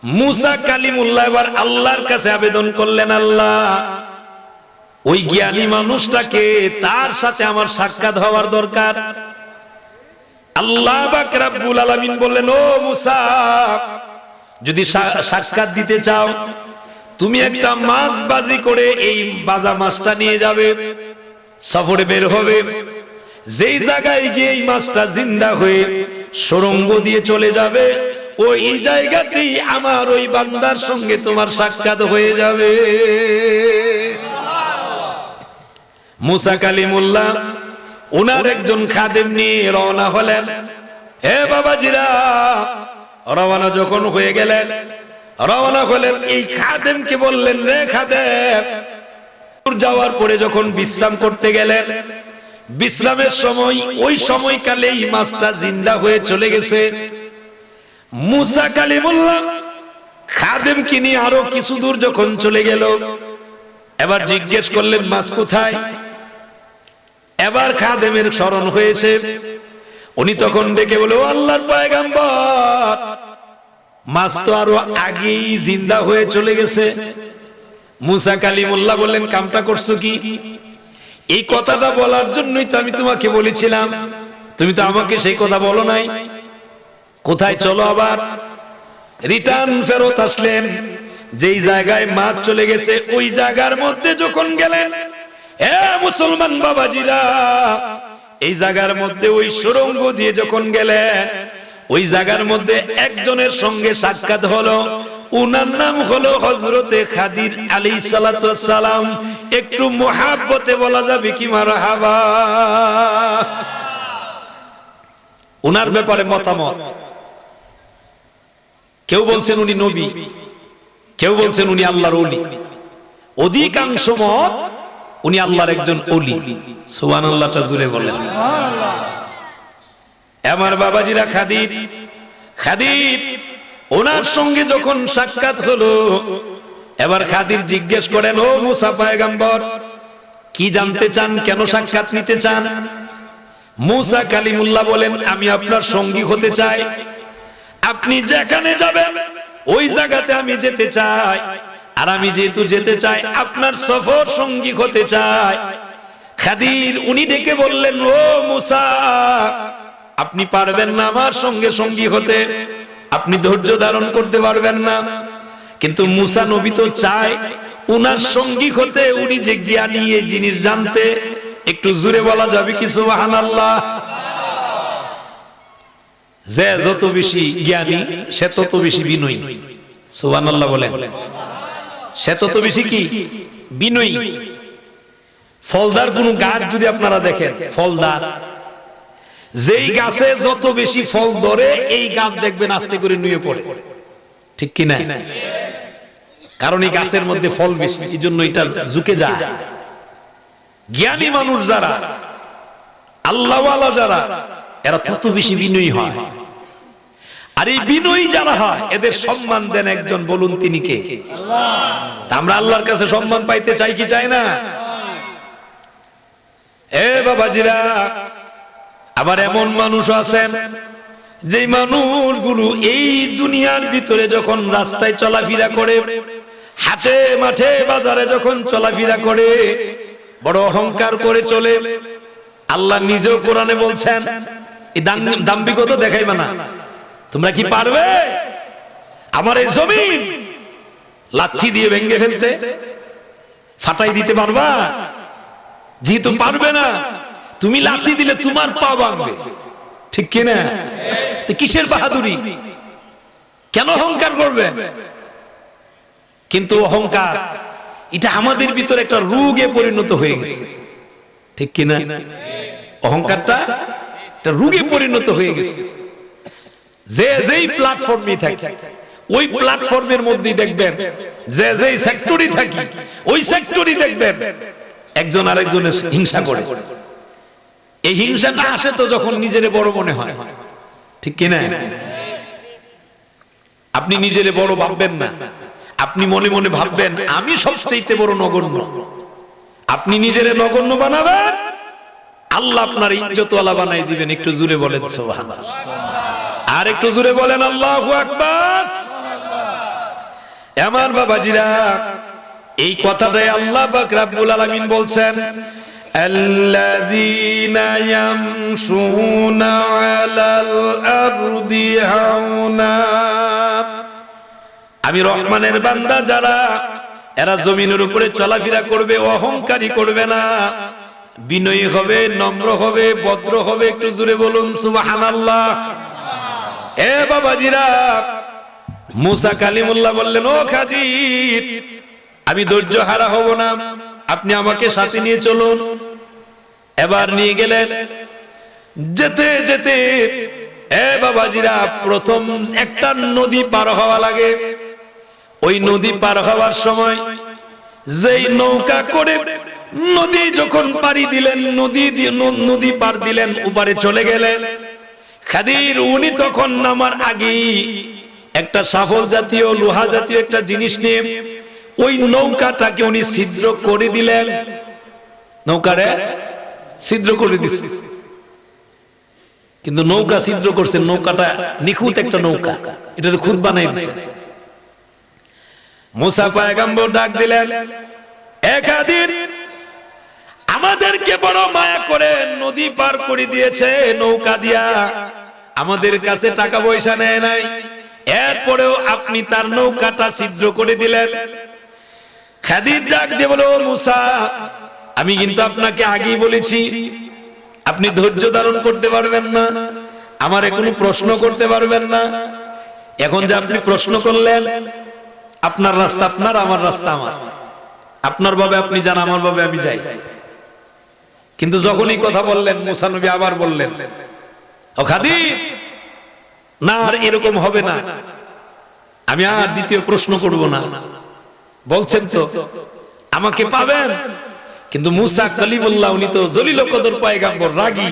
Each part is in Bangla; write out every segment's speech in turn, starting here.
মুসা কালিমুল্লাহ এবার আল্লাহর কাছে আবেদন করলেন, আল্লাহ ওই জ্ঞানী মানুষটাকে, তার সাথে আমার সাক্ষাৎ হওয়ার দরকার। আল্লাহ পাক রব্বুল আলামিন বললেন, ও মুসা, যদি সাক্ষাৎ দিতে চাও তুমি একটা মাছ বাজি করে এই বাজা মাছটা নিয়ে যাবে, সফরে বের হবে, যেই জায়গায় গিয়ে এই মাছটা জিন্দা হয়ে সুড়ঙ্গ দিয়ে চলে যাবে, ওই জায়গাতেই আমার ওই বান্দার সঙ্গে তোমার সাক্ষাৎ হয়ে যাবে। মুসা কালিমুল্লাহ ওনার একজন খাদেম নিয়ে রওনা হলেন। হে বাবাজিরা, রওনা যখন হয়ে গেলেন, রওনা হলেন, এই খাদেমকে বললেন, রে খাদেম, যাওয়ার পরে যখন বিশ্রাম করতে গেলেন, বিশ্রামের সময় ওই সময়কালেই মাছটা জিন্দা হয়ে চলে গেছে। মুসা কালিমুল্লাহ খাদেমকে নিয়ে আরো কিছু দূর যখন চলে গেল, এবার জিজ্ঞেস করলেন, মাছ কোথায়? এবার খাদেমের স্মরণ হয়েছে। উনি তখন ডেকে বলে, ও আল্লাহর পয়গম্বর, মাছ তো আরো আগেই জিন্দা হয়ে চলে গেছে। মুসা কালিমুল্লাহ বললেন, কামটা করছো কি? এই কথাটা বলার জন্যই তো আমি তোমাকে বলেছিলাম, তুমি তো আমাকে সেই কথা বলো নাই। কোথায়? চলো আবার। রিটার্ন ফেরত আসলেন, যেই জায়গায় মাছ চলে গেছে ওই জায়গার মধ্যে যখন গেলেন, এ মুসলমান বাবাজিরা, এই জায়গার মধ্যে ওই সুড়ঙ্গ দিয়ে যখন গেলেন, ওই জায়গার মধ্যে একজনের সঙ্গে সাক্ষাৎ হলো। উনার নাম হলো হযরতে খাদির আলাইহিস সালাতু ওয়াস সালাম। একটু মুহাব্বতে বলা যাবে কি মারহাবা। উনার ব্যাপারে মতামত, কেউ বলছেন উনি নবী, কেউ বলছেন উনি আল্লাহর ওলি। অধিকাংশ মত উনি আল্লাহর একজন ওলি। সুবহানাল্লাহটা জুড়ে বলেন। আমার বাবাজিরা, খাদির ওনার সঙ্গে যখন সাক্ষাৎ হলো, এবার খাদির জিজ্ঞেস করেন, ও মুসা পয়গম্বর, কি জানতে চান, কেন সাক্ষাৎ নিতে চান? মুসা কালিমুল্লাহ বলেন, আমি আপনার সঙ্গী হতে চাই, আপনি যেখানে যাবেন ওই জায়গাতে আমি যেতে চাই, আর আমি যেহেতু যেতে চাই আপনার সফর সঙ্গী হতে চাই। খাদির উনি ডেকে বললেন, ও মুসা, আপনি পারবেন না আমার সঙ্গে সঙ্গী হতে, আপনি ধৈর্য ধারণ করতে পারবেন না। কিন্তু মুসা নবী তো চায় উনার সঙ্গী হতে, উনি যে জ্ঞানী এই জিনিস জানতে। একটু জোরে বলা যাবে কি সুবহানাল্লাহ? যে যত বেশি জ্ঞানী সে তত বেশি বিনয়ী। সুবহানাল্লাহ বলেন। সে তত বেশি কি? বিনয়ী। ফলদার কোন গাছ যদি আপনারা দেখেন, ফলদার যেই গাছে যত বেশি ফল ধরে, এই গাছ দেখবেন আস্তে করে নুয়ে পড়ে, ঠিক কি না? কারণ এই গাছের মধ্যে ফল বেশি, এই জন্য এটা ঝুঁকে যায়। জ্ঞানী মানুষ যারা, আল্লাহওয়ালা যারা, এরা তত বেশি বিনয়ী হয়। আর এই বিনয়ী যারা হয় এদের সম্মান দেন একজন, বলুন তিনি কে? আল্লাহ। আমরা আল্লাহর কাছে সম্মান পাইতে চাই কি চাই না? এ বাবাজিরা, আবার এমন মানুষ আছেন যে মানুষগুলো এই দুনিয়ার ভিতরে যখন রাস্তায় চলাফেরা করে, হাটে মাঠে বাজারে যখন চলাফেরা করে, বড় অহংকার করে চলে। আল্লাহ নিজেও কোরআনে বলছেন, এই দাম্ভিকতা দেখাইবা না। তোমরা কি পারবে আমার এই জমিন লাঠি দিয়ে ভেঙে ফেলতে? ফাটাই দিতে পারবা? যেহেতু পারবে না, তুমি লাঠি দিলে তোমার পা ভাঙবে, ঠিক কিনা? কিসের বাহাদুরি? কেন অহংকার করবে? কিন্তু অহংকার এটা আমাদের ভিতরে একটা রোগে পরিণত হয়ে গেছে, ঠিক কিনা? অহংকারটা একটা রোগে পরিণত হয়ে গেছে। যে যেই প্ল্যাটফর্মে থাকে, ওই প্ল্যাটফর্মের মধ্যে দেখবেন, যে যেই সেক্টরে থাকি, ওই সেক্টরে দেখবেন একজন আরেকজনের হিংসা করে। এই হিংসাটা আসে তো যখন নিজের বড় মনে হয়, ঠিক কিনা? আপনি নিজের বড় ভাববেন না, আপনি মনে মনে ভাববেন আমি সবচেয়ে বড় নগণ্য। আপনি নিজের নগণ্য বানাবেন, আল্লাহ আপনার ইজ্জতওয়ালা বানাই দিবেন। একটু জোরে বলেন সুবহানাল্লাহ। আর একটু জোরে বলেন আল্লাহু আকবার। আমার বাবাজিরা, এই কথাটাই আল্লাহ পাক রব্বুল আলামিন বলছেন, আল্লাযীনা ইয়ামশুনা আলাল আরদি হাওনা। আমি রহমানের বান্দা যারা, এরা জমিনের উপরে চলাফেরা করবে, অহংকারী করবে না, বিনয়ী হবে, নম্র হবে, ভদ্র হবে। একটু জোরে বলুন সুবহানাল্লাহ। এ বাবাজিরা, মুসা কালিমুল্লাহ বললেন, ও খাদির, আমি ধৈর্য হারা হব না, আপনি আমাকে সাথে নিয়ে চলুন। এবার নিয়ে গেলেন। যেতে যেতে এ বাবাজিরা, প্রথম একটা নদী পার হওয়া লাগে। ওই নদী পার হওয়ার সময় যেই নৌকা করে নদী যখন পাড়ি দিলেন, নদী পার দিলেন, উপারে চলে গেলেন। খাদির উনি তখন নামার আগেই একটা সাফল জাতীয়, লোহা জাতীয় একটা জিনিস নিয়ে ওই নৌকাটাকে উনি ছিদ্র করে দিলেন। নৌকারে ছিদ্র করে দিছে, কিন্তু নৌকা ছিদ্র করছেন, নৌকাটা নিখুঁত একটা নৌকা, এটার খুদ বানাই দিছে। মুসা পয়গম্বর ডাক দিলেন, এ খাদির, আমাদেরকে বড় মায়া করে নদী পার করে দিয়েছে নৌকা দিয়া, আমাদের কাছে টাকা পয়সা নেয় নাই, এরপরেও আপনি তার নৌকাটা ছিদ্র করে দিলেন। খাদির ডাক দিয়ে বলো, মুসা, আমি কিন্তু আপনাকে আগেই বলেছি, আপনি ধৈর্য ধারণ করতে পারবেন না, আমারে কোনো প্রশ্ন করতে পারবেন না। এখন যে আপনি প্রশ্ন করলেন, আপনার রাস্তা আপনার, আমার রাস্তা আমার, আপনার ভাবে আপনি যান, আমার ভাবে আমি যাই। কিন্তু যখনই কথা বললেন, মুসা নবী আবার বললেন, ও খাদির, না, আর এরকম হবে না, আমি আর দ্বিতীয় প্রশ্ন করব না। বলছেন তো আমাকে পাবেন। কিন্তু মুসা কালিমুল্লাহ, উনি তো জলিল কদর পয়গম্বর, রাগী,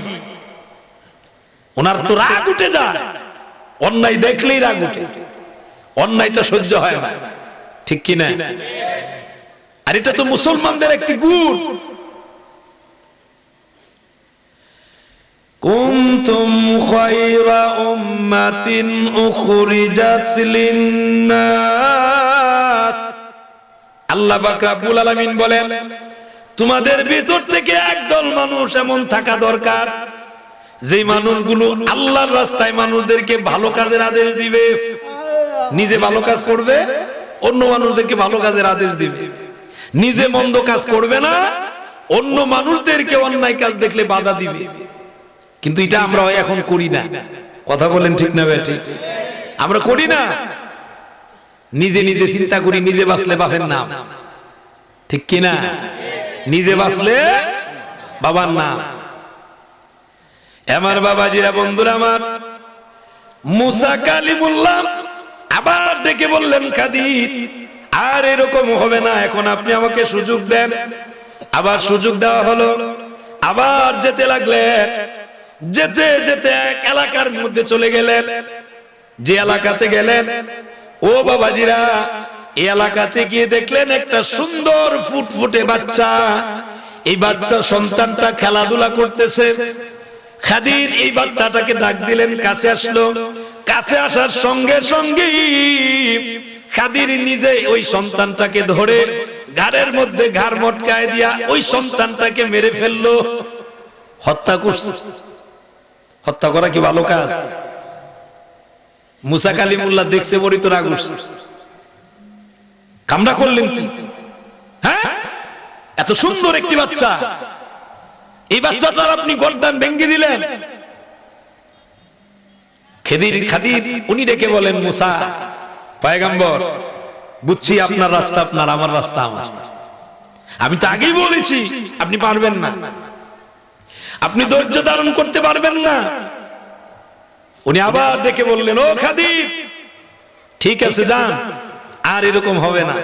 ওনার তো রাগ উঠে যায়, অন্যায় দেখলেই রাগ উঠে, অন্যায়টা সহ্য হয় না, ঠিক কি না? আর এটা তো মুসলমানদের একটি গুণ। কুনতুম খায়রা উম্মাতিন উখরিজাত লিন-নাস। আল্লাহ পাক রব্বুল আলামিন বলেন, তোমাদের ভিতর থেকে একদল মানুষ এমন থাকা দরকার, যে মানুষগুলো আল্লাহর রাস্তায় মানুষদেরকে ভালো কাজের আদেশ দিবে, নিজে ভালো কাজ করবে, অন্য মানুষদেরকে ভালো কাজের আদেশ দিবে, নিজে মন্দ কাজ করবে না, অন্য মানুষদেরকে অন্যায় কাজ দেখলে বাধা দিবে। কিন্তু এটা আমরা এখন করি না। কথা বলেন ঠিক না ভাই? ঠিক, আমরা করি না। নিজে নিজে চিন্তা করি, নিজে বাঁচলে বাপের নাম, ঠিক কি না? নিজে বাঁচলে বাবার নাম। আমার বাবাজিরা, বন্ধুরা আমার, মুসা কালিমুল্লাহ আবার ডেকে বললেন, খাদির, আর এরকম হবে না, এখন আপনি আমাকে সুযোগ দেন। আবার সুযোগ দেওয়া হলো। আবার যেতে লাগলেন। যেতে যেতে এক এলাকার মধ্যে চলে গেলেন। যে এলাকাতে গেলেন, ও বাবাজিরা, এই এলাকাতে গিয়ে দেখলেন একটা সুন্দর ফুটফুটে বাচ্চা। এই বাচ্চা সন্তানটা খেলাধুলা করতেছে। খাদির এই বাচ্চাটাকে ডাক দিলেন, কাছে আসলো। কাছে আসার সঙ্গে সঙ্গে খাদির নিজে ওই সন্তানটাকে ধরে ঘাড়ের মধ্যে ঘাড় মটকায় দিয়া ওই সন্তানটাকে মেরে ফেললো, হত্যা করছে। হত্যা করা কি ভালো কাজ? মুসা কালিমুল্লাহ দেখছে, বড়ি তো রাগ উঠছে, কামড়া করলেন কি? হ্যাঁ, এত সুন্দর একটি বাচ্চা, এই বাচ্চাটার আপনি গর্দান ভেঙে দিলেন। খাদির উনি ডেকে বলেন, মুসা পয়গম্বর, বুঝছি আপনার রাস্তা আপনার, আমার রাস্তা আমার। আমি তো আগেই বলেছি আপনি পারবেন না, আপনি ধৈর্য ধারণ করতে পারবেন না। উনি আবার ডেকে বললেন, ও খাদির, ঠিক আছে, যান, আর এরকম হবে না,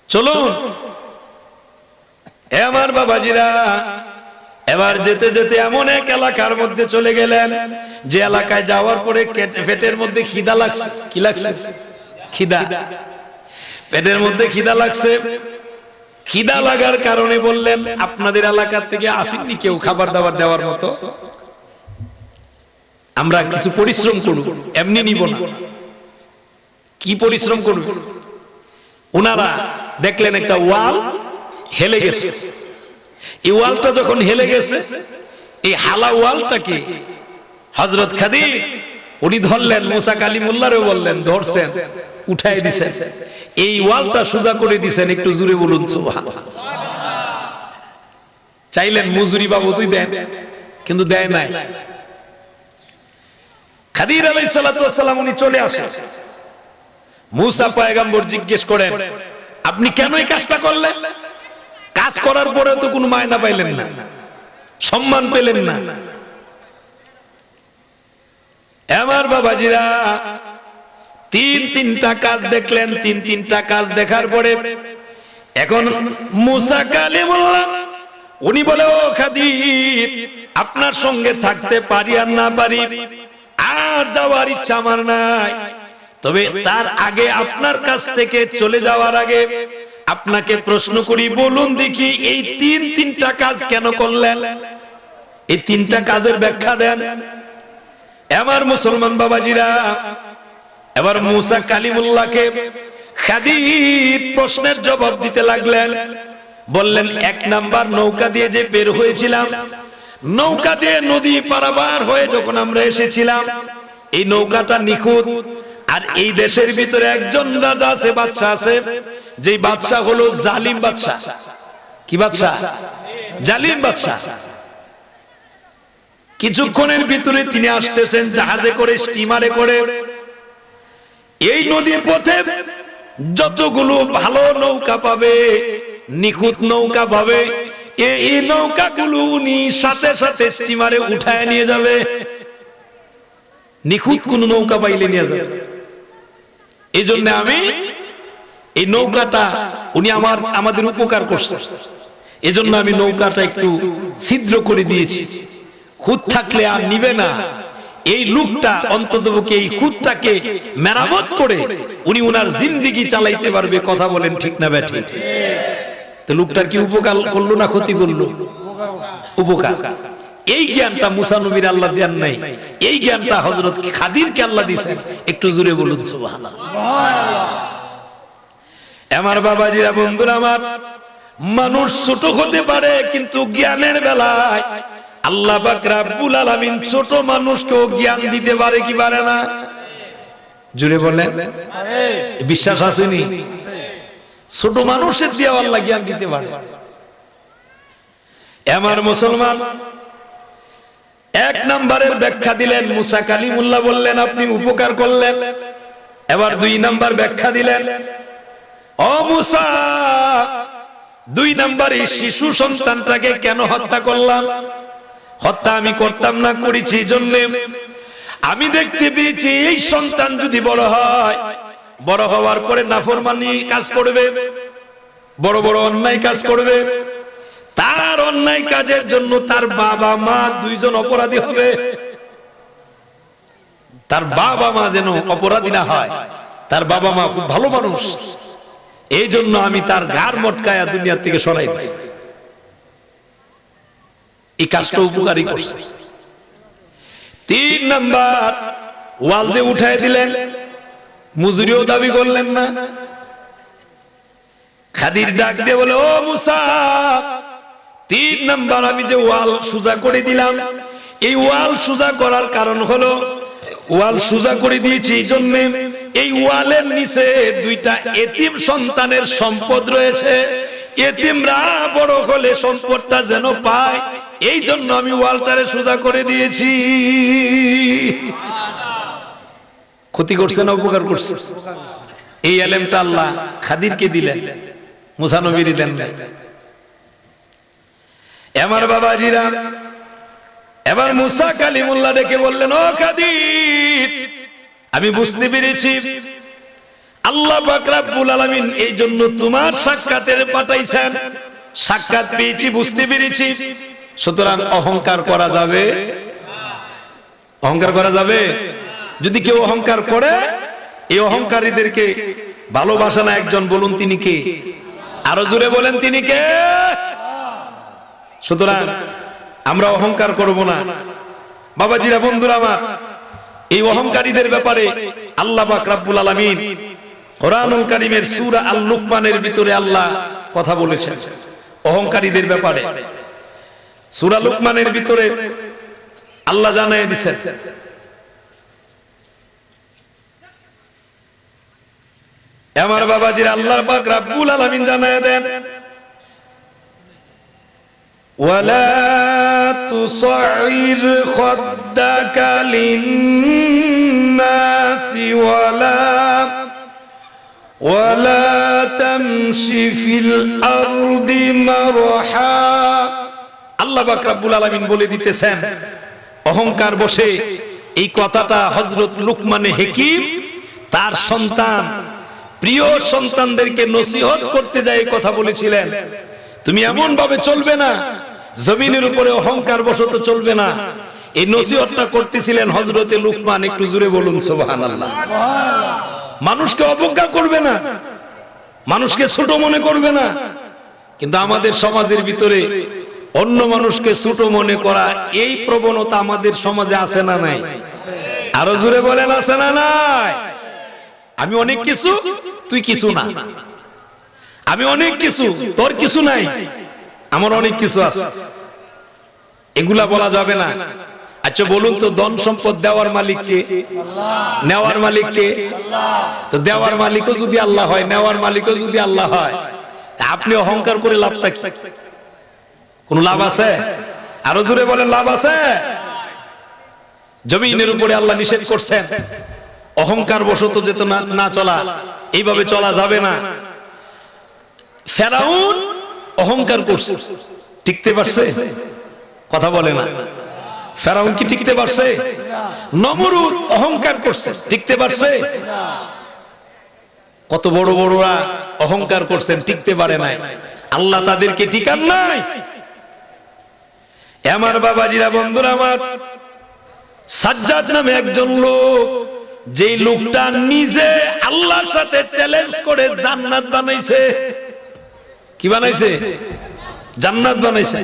চলুন। আমার বাবাজিরা, এবার যেতে যেতে এমন এক এলাকার মধ্যে চলে গেলেন, যে এলাকায় যাওয়ার পরে পেটের মধ্যে খিদা লাগছে। কি লাগছে? খিদা। পেটের মধ্যে খিদা লাগছে। খিদা লাগার কারণে বললেন, আপনাদের এলাকার থেকে আসেননি কেউ খাবার দাবার দেওয়ার মতো? আমরা কিছু পরিশ্রম করব, এমনি নিব না। কি পরিশ্রম করবে। ওনারা দেখলেন একটা ওয়াল হেলে গেছে। এই ওয়ালটা যখন হেলে গেছে, এই হালা ওয়ালটাকে হযরত খাদির উনি ধরলেন, মুসা কালিমুল্লাহও বললেন, ধরছেন, উঠাই দিছেন, এই ওয়ালটা সোজা করে দিছেন। একটু জোরে বলুন সুবহানাল্লাহ। চাইলেন মজুরি বাবদই দেন, কিন্তু দেয় নাই। খাদির আলাইহিস সালাতু ওয়াস সালাম উনি চলে আসেন। মুসা পয়গম্বর জিজ্ঞেস করেন, আপনি কেন এই কাজটা করলেন? কাজ করার পরে তো কোনো মায়না পাইলেন না, সম্মান পেলেন না। আমার বাবাজিরা তিনটা কাজ দেখলেন। তিনটা কাজ দেখার পরে এখন মুসা কালিমুল্লাহ উনি বলে, ও খাদির, আপনার সঙ্গে থাকতে পারি আর না পারি, আর যাওয়ার ইচ্ছা আমার নাই। তবে তার আগে, আপনার কাছ থেকে চলে যাওয়ার আগে আপনাকে প্রশ্ন করি, বলুন দেখি এই তিনটা কাজ কেন করলেন? এই তিনটা কাজের ব্যাখ্যা দেন। আমার মুসলমান বাবাজিরা, এবার মুসা কালিমুল্লাহকে খাদির প্রশ্নের জবাব দিতে লাগলেন। বললেন, এক নাম্বার, নৌকা দিয়ে যে বের হয়েছিলাম, নৌকা দিয়ে নদী পারাবার হয়ে যখন আমরা এসেছিলাম, এই নৌকাটা নিখুঁত। আর এই দেশের ভিতরে একজন রাজা আছে, বাদশা আছে, যে বাদশা হলো জালিম বাদশা। কি বাদশা? জালিম বাদশা। কিছুক্ষণের ভিতরে তিনি আসতেছেন জাহাজে করে, স্টিমারে করে। এই নদীর পথে যতগুলো ভালো নৌকা পাবে, নিখুঁত নৌকা পাবে, এই নৌকাগুলো উনি সাথে সাথে স্টিমারে উঠায় নিয়ে যাবে। নিখুঁত কোন নৌকা পাইলে নিয়ে যাবে। এই জন্য আমি এই নৌকাটা, উনি আমাদের উপকার করছে, এজন্য আমি নৌকাটা একটু ছিদ্র করে দিয়েছি। খুঁত থাকলে আর নিবে না। এই লোকটা অন্ততপক্ষে এই খুঁতটাকে মেরামত করে উনি ওনার জিন্দেগি চালাইতে পারবে। কথা বলেন ঠিক না বেঠিক? তো লোকটার কি উপকার করলো না ক্ষতি করলো? উপকার। এই জ্ঞানটা মুসা নবীর আল্লাহ দেন নাই, এই জ্ঞানটা হযরত খাদিরকে আল্লাহ দিয়েছেন। একটু জোরে বলুন সুবহানাল্লাহ। আমার বাবাজিরা, বন্ধুরা আমার, মানুষ ছোট হতে পারে, কিন্তু জ্ঞানের বেলায় আল্লাহ পাক রব্বুল আলামিন ছোট মানুষকেও জ্ঞান দিতে পারে কি পারে না? জোরে বলেন, বিশ্বাস আসেনি? ছোট মানুষের দিয়ে আল্লাহ জ্ঞান দিতে পারে। আমার মুসলমান, এক নাম্বারের ব্যাখ্যা দিলেন মুসা কালিমুল্লাহ, বললেন আপনি উপকার করলেন। এবার দুই নাম্বার ব্যাখ্যা দিলেন, ও মুসা, দুই নাম্বার, এই শিশু সন্তানটাকে কেন হত্যা করলাম? হত্যা আমি করতাম না, করেছি এই জন্য আমি দেখতে পেয়েছি এই সন্তান যদি বড় হয়, বড় হওয়ার পরে নাফরমানি কাজ করবে, বড় বড় অন্যায় কাজ করবে। তার অন্যায় কাজের জন্য তার বাবা মা দুইজন অপরাধী হবে। তার বাবা মা যেন অপরাধী না হয়। তার বাবা মা খুব ভালো মানুষ, এই জন্য আমি তার ঘাড় মটকায়া দুনিয়া থেকে সরাই দিই। এই কাজটা উপকারী করছে। তিন নাম্বার, ওয়াল দিয়ে উঠাই দিলেন, মজুরিও দাবি করলেন না। খাদির ডাক দিয়ে বলে, ও মুসা, তিন নাম্বার, আমি যে ওয়াল সোজা করে দিলাম, এই ওয়াল সোজা করার কারণ হলো, ওয়াল সোজা করে দিয়েছি এই জন্য এই ওয়ালের নিচে দুইটা এতিম সন্তানের সম্পদ রয়েছে। এতিমরা বড় হলে সম্পদটা যেন পায়, এই জন্য আমি ওয়ালটারে সোজা করে দিয়েছি। ক্ষতি করছে না উপকার করছে? এই এলেমটা আল্লাহ খাদিরকে দিলেন, মুসা নবীর দেন না। আমার বাবাজিরা, এবার মুসা কালিমুল্লাহ ডেকে বললেন, ও খাদির, আমি বুঝতে পেরেছি আল্লাহ পাক রব্বুল আলামিন এই জন্য তোমার সাক্ষাতের পাঠাইছেন। সাক্ষাৎ পেয়েছি, বুঝতে পেরেছি। সুতরাং অহংকার করা যাবে? অহংকার করা যাবে? যদি কেউ অহংকার করে, এই অহংকারীদেরকে ভালোবাসা না একজন, বলুন তিনি কে? আরো জোরে বলেন, তিনি কে? সুতরাং আমরা অহংকার করব না। বাবাজিরা, বন্ধুরা আমার, এই অহংকারীদের ব্যাপারে আল্লাহ পাক রব্বুল আলামিন কোরআনুল কারীমের সূরা আল লুকমানের ভিতরে আল্লাহ কথা বলেছেন অহংকারীদের ব্যাপারে। সূরা লুকমানের ভিতরে আল্লাহ জানায় দিয়েছেন, আমার বাবাজির আল্লাহ পাক রব্বুল আলামিন জানায় দেন, ওয়ালা তুসাইর খাদ্দাকা লিন্নাসি ওয়ালা তামশি ফিল আরদি মারহা। আল্লাহ পাক রব্বুল আলামিন বলে দিতেছেন অহংকার বসে এই কথাটা হযরত লুকমানে হাকিম তার সন্তান প্রিয় সন্তানদেরকে নসিহত করতে যায় কথা বলেছিলেন, তুমি এমন ভাবে চলবে না, জমিনের উপরে অহংকার বশত চলবে না। এই নসিহতটা করতেছিলেন হযরতে লুকমান। একটু জোরে বলুন সুবহানাল্লাহ। মানুষকে অবজ্ঞা করবে না, মানুষকে ছোট মনে করবে না। কিন্তু আমাদের সমাজের ভিতরে অন্য মানুষকে ছোট মনে করা এই প্রবণতা আমাদের সমাজে আছে না নাই? আরো জোরে বলেন আছে না নাই? আমি অনেক কিছু, তুই কিছু না। আমি অনেক কিছু, তোর কিছু নাই। আমার অনেক কিছু আছে, এগুলা বলা যাবে না। আচ্ছা বলুন তো, ধন সম্পদ দেওয়ার মালিক কে? নেওয়ার মালিক কে? তো দেওয়ার মালিকও যদি আল্লাহ হয়, নেওয়ার মালিকও যদি আল্লাহ হয়, আপনি অহংকার করে লাভটা কি? কোন লাভ আছে? আরো জোরে বলেন, লাভ আছে? জমিনের উপরে আল্লাহ নিষেধ করছেন অহংকার বশত যেতে না চলা, এইভাবে চলা যাবে না। ফেরাউন অহংকার করছে, টিকতে পারছে? কথা বলে না। ফেরাউন কি টিকতে পারছে? নমরুদ অহংকার করছে, টিকতে পারছে? কত বড় বড়রা অহংকার করছেন, টিকতে পারে নাই। আল্লাহ তাদেরকে টিকান নাই। আমার বাবাজিরা, বন্ধুরা আমার, সাজ্জাদ নামে একজন লোক, যেই লোকটা নিজে আল্লাহর সাথে চ্যালেঞ্জ করে জান্নাত বানাইছে। কি বানাইছে? জান্নাত বানাইছে।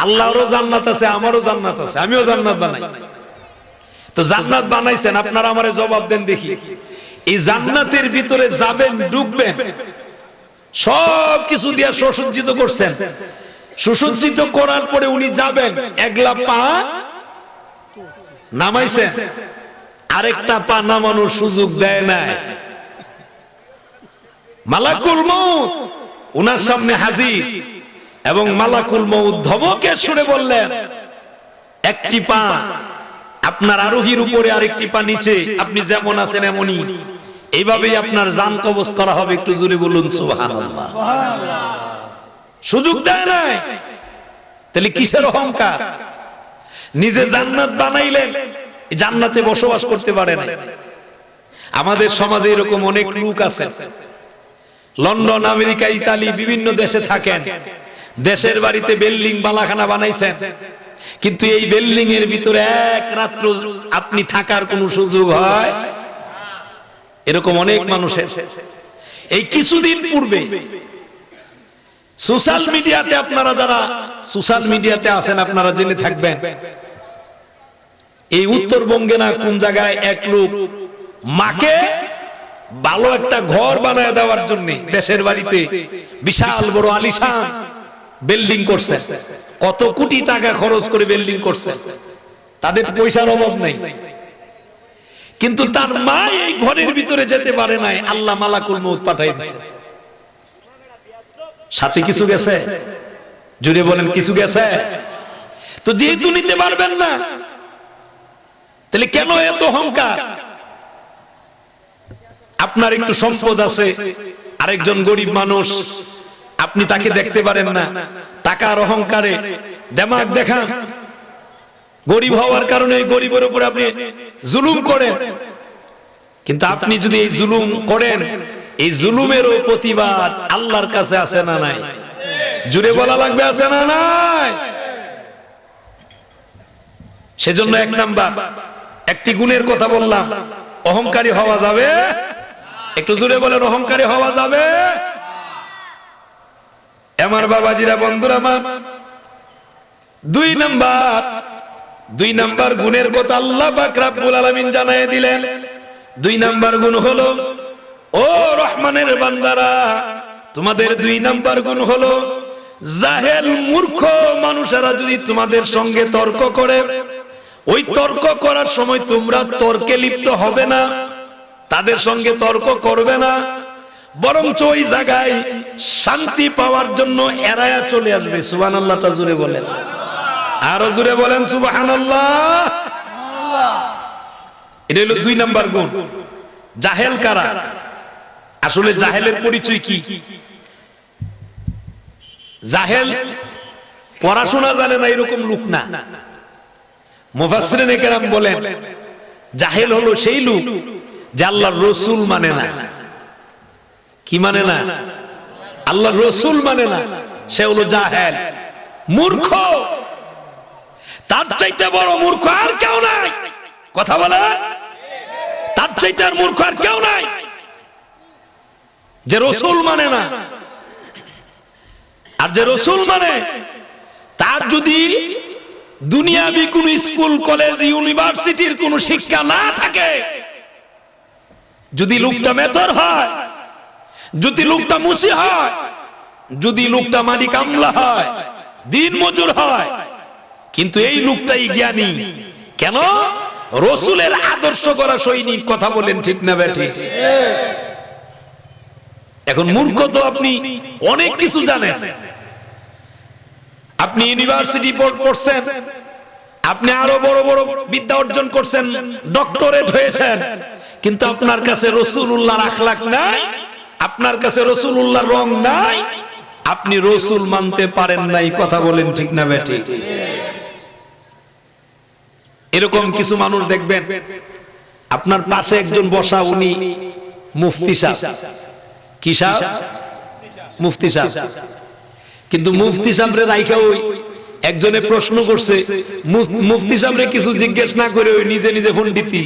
আল্লাহরও জান্নাত আছে, আমারও জান্নাত আছে, আমিও জান্নাত বানাই। তো জান্নাত বানাইছেন, আপনারা আমারে জবাব দেন দেখি। এই জান্নাতের ভিতরে যাবেন, ঢুকবেন, সব কিছু দিয়ে সুসজ্জিত করছেন। সুসজ্জিত করার পরে উনি যাবেন, একলা পা নামাইছেন, আরেকটা পা নামানোর সুযোগ দেয় নাই। মালাকুল মউত উনার সামনে হাজির, এবং মালাকুল মউত ধমকের সুরে বললেন, একটি পা আপনার আরোহীর উপরে, আরেকটি পা নিচে, আপনি যেমন আছেন এমনই, এইভাবেই আপনার জান কবজ করা হবে। একটু জোরে বলুন সুবহানাল্লাহ। সুযোগ দেয় নাই, তাহলে কিসের অহংকার? নিজে জান্নাত বানাইলেন, জান্নাতে বসবাস করতে পারে না। আমাদের সমাজে এরকম অনেক লোক আছে, লন্ডন, আমেরিকা, ইতালি, বিভিন্ন দেশে থাকেন, দেশের বাড়িতে বিল্ডিং বালাখানা বানাইছেন, কিন্তু এই বিল্ডিং এর ভিতরে এক রাত্র আপনি থাকার কোন সুযোগ হয়? এরকম অনেক মানুষের। এই কিছুদিন পূর্বে সোশ্যাল মিডিয়াতে, আপনারা যারা সোশ্যাল মিডিয়াতে আছেন আপনারা জেনে থাকবেন, এই উত্তরবঙ্গে না কোন জায়গায় এক লোক মাকে ভালো একটা ঘর বানায় দেওয়ার জন্য দেশের বাড়িতে বিশাল বড় আলিশান বিল্ডিং করছে। কত কোটি টাকা খরচ করে বিল্ডিং করছে, তাদের পয়সার অভাব নেই। কিন্তু তার মা এই ঘরের ভিতরে যেতে পারে নাই, আল্লাহ মালাকুল মউত পাঠাই দিয়েছে। সাথে কিছু গেছে? জুড়ে বলেন, কিছু গেছে? তো যেহেতু নিতে পারবেন না, তাহলে কেন এত অহংকার? আপনার একটু সম্পদ আছে, আরেকজন গরিব মানুষ, আপনি তাকে দেখতে পারেন না, টাকার অহংকারে দেমাগ দেখান, গরিব হওয়ার কারণে গরিবের উপরে আপনি জুলুম করেন। কিন্তু আপনি যদি এই জুলুম করেন, এই জুলুমেরও প্রতিবাদ আল্লাহর কাছে আছে না নাই? জুড়ে বলা লাগবে, আছে না নাই? সেজন্য এক নাম্বার একটি গুণের কথা বললাম, অহংকারী হওয়া যাবে। একটু জোরে বলেন, অহংকারী হওয়া যাবে? আমার বাবাজিরা, বন্ধুরা আমার, দুই নাম্বার গুণের কথা আল্লাহ পাক রব্বুল আলামিন জানায় দিলেন, 2 নাম্বার গুণ হলো, ও রহমানের বান্দারা, তোমাদের 2 নাম্বার গুণ হলো, জাহেল মূর্খ মানুষেরা যদি তোমাদের সঙ্গে তর্ক করে, ওই তর্ক করার সময় তোমরা তর্কে লিপ্ত হবে না, তাদের সঙ্গে তর্ক করবে না, বরঞ্চ ওই জায়গায় শান্তি পাওয়ার জন্য এড়ায়া চলে আসবে। সুবহানাল্লাহটা জোরে বলেন, আরো জোরে বলেন সুবহানাল্লাহ। এটা হলো 2 নাম্বার গুণ। জাহেল কারা? আসলে জাহেলের পরিচয় কি? জাহেল পড়াশোনা জানে না এরকম লোক না। মুফাসসিরিনে কেরাম বলেন জাহেল হলো সেই লোক যে আল্লাহর রাসূল মানে না। কি মানে না? আল্লাহর রাসূল মানে না, সে হলো জাহেল, মূর্খ। তার চাইতে বড় মূর্খ আর কেউ নাই। কথা বলে, তার চাইতে আর মূর্খ আর কেউ নাই যে রাসূল মানে না। আর যে রাসূল মানে, তার যদি দুনিয়াবি কোন স্কুল কলেজ ইউনিভার্সিটির কোন শিক্ষা না থাকে, যদি লোকটা মেথর হয়, যদি লোকটা মুসি হয়, যদি লোকটা মালিক আমলা হয়, দিন মজুর হয়, কিন্তু এই লোকটাই জ্ঞানী। কেন? রাসূলের আদর্শ করা সৈনিক। কথা বলেন ঠিক না বেঠিক? এখন মূর্খ তো আপনি অনেক কিছু জানেন, আপনি ইউনিভার্সিটি পড়ছেন, আপনি আরো বড় বড় বিদ্যা অর্জন করছেন, ডক্টরেট হয়েছেন, কিন্তু আপনার কাছে রাসূলুল্লাহর আখলাক নাই, আপনার কাছে রাসূলুল্লাহর রং নাই, আপনি রাসূল মানতে পারেন নাই। কথা বলেন ঠিক না বেঠিক? এরকম কিছু মানুষ দেখবেন, আপনার পাশে একজন বসা, উনি মুফতি সাহেব। কি সাহেব? মুফতি সাহেব। কিন্তু মুফতি সাহেবরে রাইখা ওই একজনে প্রশ্ন করছে, মুফতি সাহেবরে কিছু জিজ্ঞেস না করে ওই নিজে নিজে পণ্ডিতি।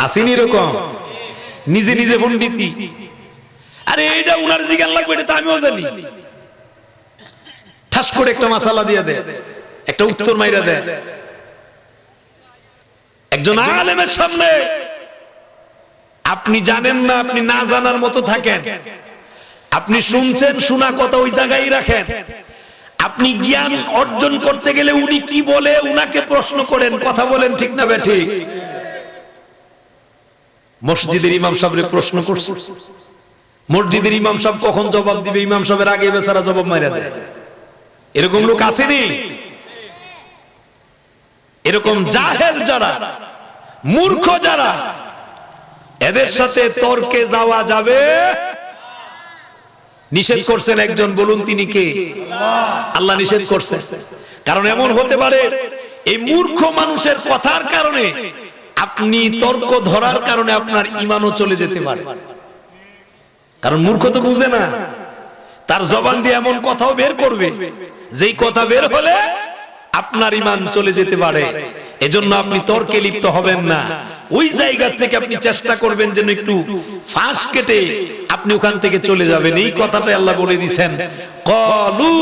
আসেনি এরকম? নিজে নিজে পণ্ডিতি। আরে এইটা উনার জিজ্ঞান লাগবে, এটা তো আমিও জানি। ঠাস করে একটা মাসালা দিয়ে দেয়, একটা উত্তর মাইরা দেয়। একজন আলেমের সামনে আপনি জানেন না, আপনি না জানার মতো থাকেন, আপনি শুনছেন, শোনা কথা ওই জায়গায় রাখেন। আপনি জ্ঞান অর্জন করতে গেলে উনি কি বলে উনাকে প্রশ্ন করেন। কথা বলেন ঠিক না বেঠিক? মসজিদের ইমাম সাহেবরে প্রশ্ন করছে, মসজিদের ইমাম সাহেব কখন জবাব দিবে, ইমাম সাহেবের আগে বেচারা জবাব মাইরা দেয়। এরকম লোক আসেনি? এরকম জাহেল যারা, মূর্খ যারা, এদের সাথে তর্কে যাওয়া যাবে। নিষেধ করছেন একজন, বলুন তিনি কে? আল্লাহ নিষেধ করছেন। কারণ এমন হতে পারে এই মূর্খ মানুষের কথার কারণে, আপনি তর্ক ধরার কারণে আপনার ঈমানও চলে যেতে পারে। কারণ মূর্খ তো বুঝে না, তার জবান দিয়ে এমন কথাও বের করবে যেই কথা বের হলে আপনার ঈমান চলে যেতে পারে। এজন্য আপনি তর্কে লিপ্ত হবেন না। ওই জায়গা থেকে আপনি চেষ্টা করবেন যেন একটু ফাঁস কেটে আপনি ওখান থেকে চলে যাবেন। এই কথাটা আল্লাহ বলে দিয়েছেন, ক্বালু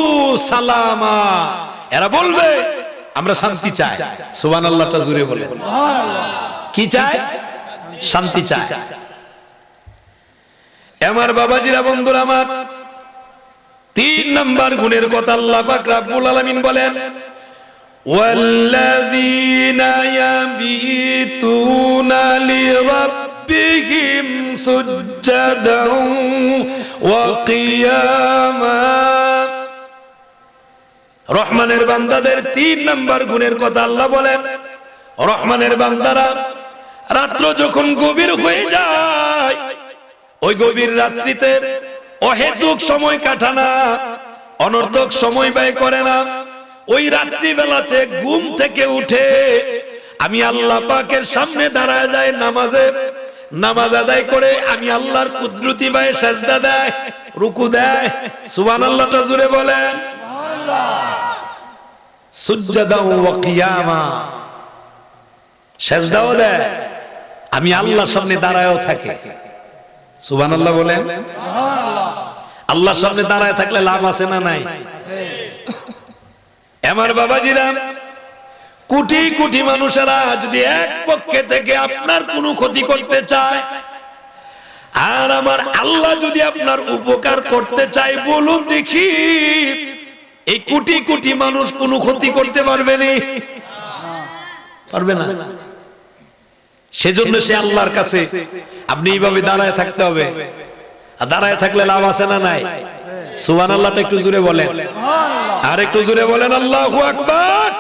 সালামা, এরা বলবে আমরা শান্তি চাই। সুবহানাল্লাহটা জোরে বলেন। কি চাই? শান্তি চাই। আমার বাবাজিরা, বন্ধুরা আমার, 3 নাম্বার গুণের কথা আল্লাহ পাক রব্বুল আলামিন বলেন, ওয়াল্লাযীনা ইয়াবিতুনা লিরাব্বিহিম সুজদান ওয়া কিয়ামা। রহমানের বান্দাদের 3 নাম্বার গুণের কথা আল্লাহ বলেন, রহমানের বান্দারা রাত্র যখন গভীর হয়ে যায়, ওই গভীর রাত্রিতে অহেতুক সময় কাটানা, অনর্থক সময় ব্যয় করে না। ওই রাত্রি বেলাতে ঘুম থেকে উঠে আমি আল্লাহ পাকের সামনে দাঁড়ায় যায়, নামাজ আদায় করে আমি আল্লাহর কুদরতি ভাবে সেজদা দেয়, রুকু দেয়। সুবহানাল্লাহটা জোরে বলেন। সুজদাও ওয়া কিয়ামা, সেজদাও দেয়, আমি আল্লাহর সামনে দাঁড়ায়ও থাকে। সুবহানাল্লাহ বলেন। আল্লাহর সামনে দাঁড়ায় থাকলে লাভ আছে না নাই? আমার বাবাজিরা, কোটি কোটি মানুষেরা যদি এক পক্ষে থেকে আপনার কোনো ক্ষতি করতে চায়, আর আমার আল্লাহ যদি আপনার উপকার করতে চায়, বলুন দেখি এই কোটি কোটি মানুষ কোনো ক্ষতি করতে পারবে না? পারবে না। সেজন্য সে আল্লাহর কাছে আপনি এইভাবে দাঁড়ায় থাকতে হবে। আর দাঁড়ায় থাকলে লাভ আছে না নাই? সুবহানাল্লাহটা একটু জোরে বলেন, আর একটু জোরে বলেন আল্লাহু আকবার।